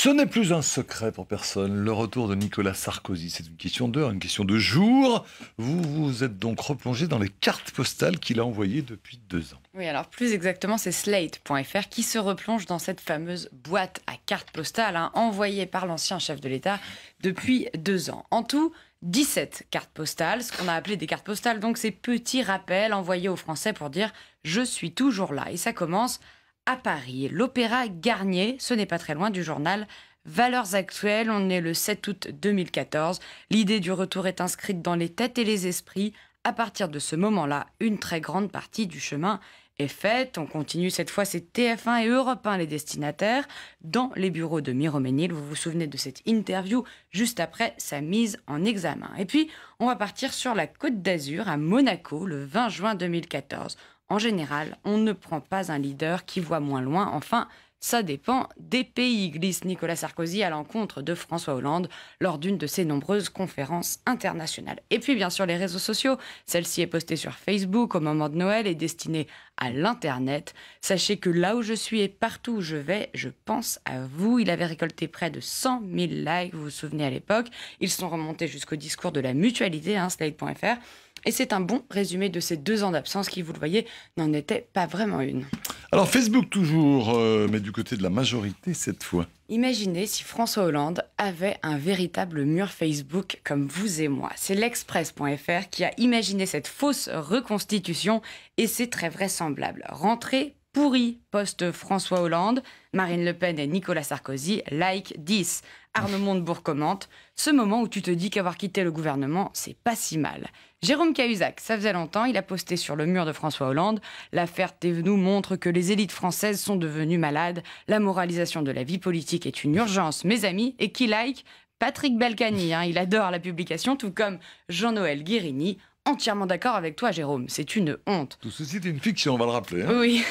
Ce n'est plus un secret pour personne. Le retour de Nicolas Sarkozy, c'est une question d'heure, une question de jour. Vous vous êtes donc replongé dans les cartes postales qu'il a envoyées depuis 2 ans. Oui, alors plus exactement, c'est Slate.fr qui se replonge dans cette fameuse boîte à cartes postales envoyée par l'ancien chef de l'État depuis 2 ans. En tout, 17 cartes postales, ce qu'on a appelé des cartes postales, donc ces petits rappels envoyés aux Français pour dire « je suis toujours là ». Et ça commence à Paris. L'Opéra Garnier, ce n'est pas très loin du journal Valeurs Actuelles. On est le 7 août 2014. L'idée du retour est inscrite dans les têtes et les esprits. À partir de ce moment-là, une très grande partie du chemin est faite. On continue cette fois, c'est TF1 et Europe 1 les destinataires. Dans les bureaux de Miromesnil, vous vous souvenez de cette interview juste après sa mise en examen. Et puis, on va partir sur la Côte d'Azur, à Monaco, le 20 juin 2014. En général, on ne prend pas un leader qui voit moins loin. Enfin, ça dépend des pays, glisse Nicolas Sarkozy à l'encontre de François Hollande lors d'une de ses nombreuses conférences internationales. Et puis, bien sûr, les réseaux sociaux. Celle-ci est postée sur Facebook au moment de Noël et destinée à l'Internet. Sachez que là où je suis et partout où je vais, je pense à vous. Il avait récolté près de 100 000 likes, vous vous souvenez à l'époque. Ils sont remontés jusqu'au discours de la mutualité, Slate.fr. Et c'est un bon résumé de ces 2 ans d'absence qui, vous le voyez, n'en était pas vraiment une. Alors Facebook toujours, mais du côté de la majorité cette fois. Imaginez si François Hollande avait un véritable mur Facebook comme vous et moi. C'est l'Express.fr qui a imaginé cette fausse reconstitution et c'est très vraisemblable. Rentrée pourrie, poste François Hollande, Marine Le Pen et Nicolas Sarkozy, like 10. Arnaud Montebourg commente « Ce moment où tu te dis qu'avoir quitté le gouvernement, c'est pas si mal ». Jérôme Cahuzac, ça faisait longtemps, il a posté sur le mur de François Hollande « L'affaire Thévenoud montre que les élites françaises sont devenues malades. La moralisation de la vie politique est une urgence, mes amis. » Et qui like Patrick Balkany, il adore la publication, tout comme Jean-Noël Guérini. Entièrement d'accord avec toi, Jérôme. C'est une honte. Tout ceci est une fiction, on va le rappeler. Oui.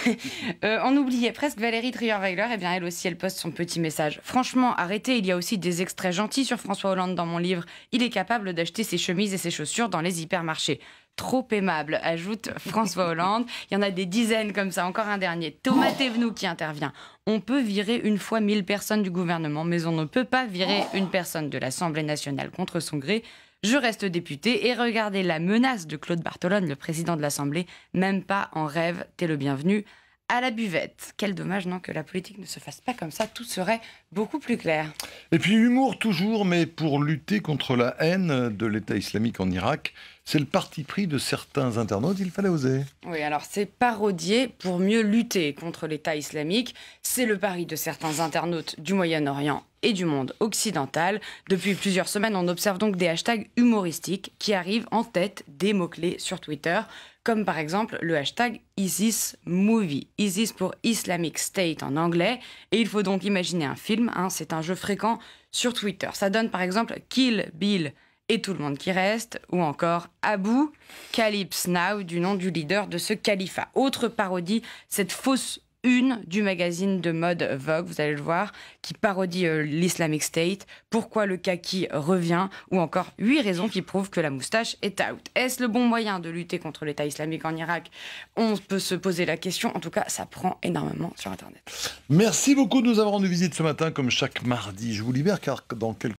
On oubliait presque Valérie Trierweiler. Eh bien, elle aussi, elle poste son petit message. Franchement, arrêtez. Il y a aussi des extraits gentils sur François Hollande dans mon livre. Il est capable d'acheter ses chemises et ses chaussures dans les hypermarchés. Trop aimable, ajoute François Hollande. Il y en a des dizaines comme ça. Encore un dernier. Thomas Thévenoud qui intervient. On peut virer une fois 1000 personnes du gouvernement, mais on ne peut pas virer une personne de l'Assemblée nationale contre son gré. Je reste député et regardez la menace de Claude Barthelone, le président de l'Assemblée, même pas en rêve, t'es le bienvenu à la buvette. Quel dommage, non, que la politique ne se fasse pas comme ça, tout serait beaucoup plus clair. Et puis humour toujours, mais pour lutter contre la haine de l'État islamique en Irak, c'est le parti pris de certains internautes, il fallait oser. Oui, alors c'est parodier pour mieux lutter contre l'État islamique. C'est le pari de certains internautes du Moyen-Orient et du monde occidental. Depuis plusieurs semaines, on observe donc des hashtags humoristiques qui arrivent en tête des mots-clés sur Twitter, comme par exemple le hashtag ISIS Movie. ISIS pour Islamic State en anglais. Et il faut donc imaginer un film, c'est un jeu fréquent sur Twitter. Ça donne par exemple Kill Bill et tout le monde qui reste, ou encore Abu Calypse Now, du nom du leader de ce califat. Autre parodie, cette fausse une du magazine de mode Vogue, vous allez le voir, qui parodie l'Islamic State, pourquoi le kaki revient, ou encore 8 raisons qui prouvent que la moustache est out. Est-ce le bon moyen de lutter contre l'État islamique en Irak? On peut se poser la question, en tout cas, ça prend énormément sur Internet. Merci beaucoup de nous avoir rendu visite ce matin, comme chaque mardi. Je vous libère car dans quelques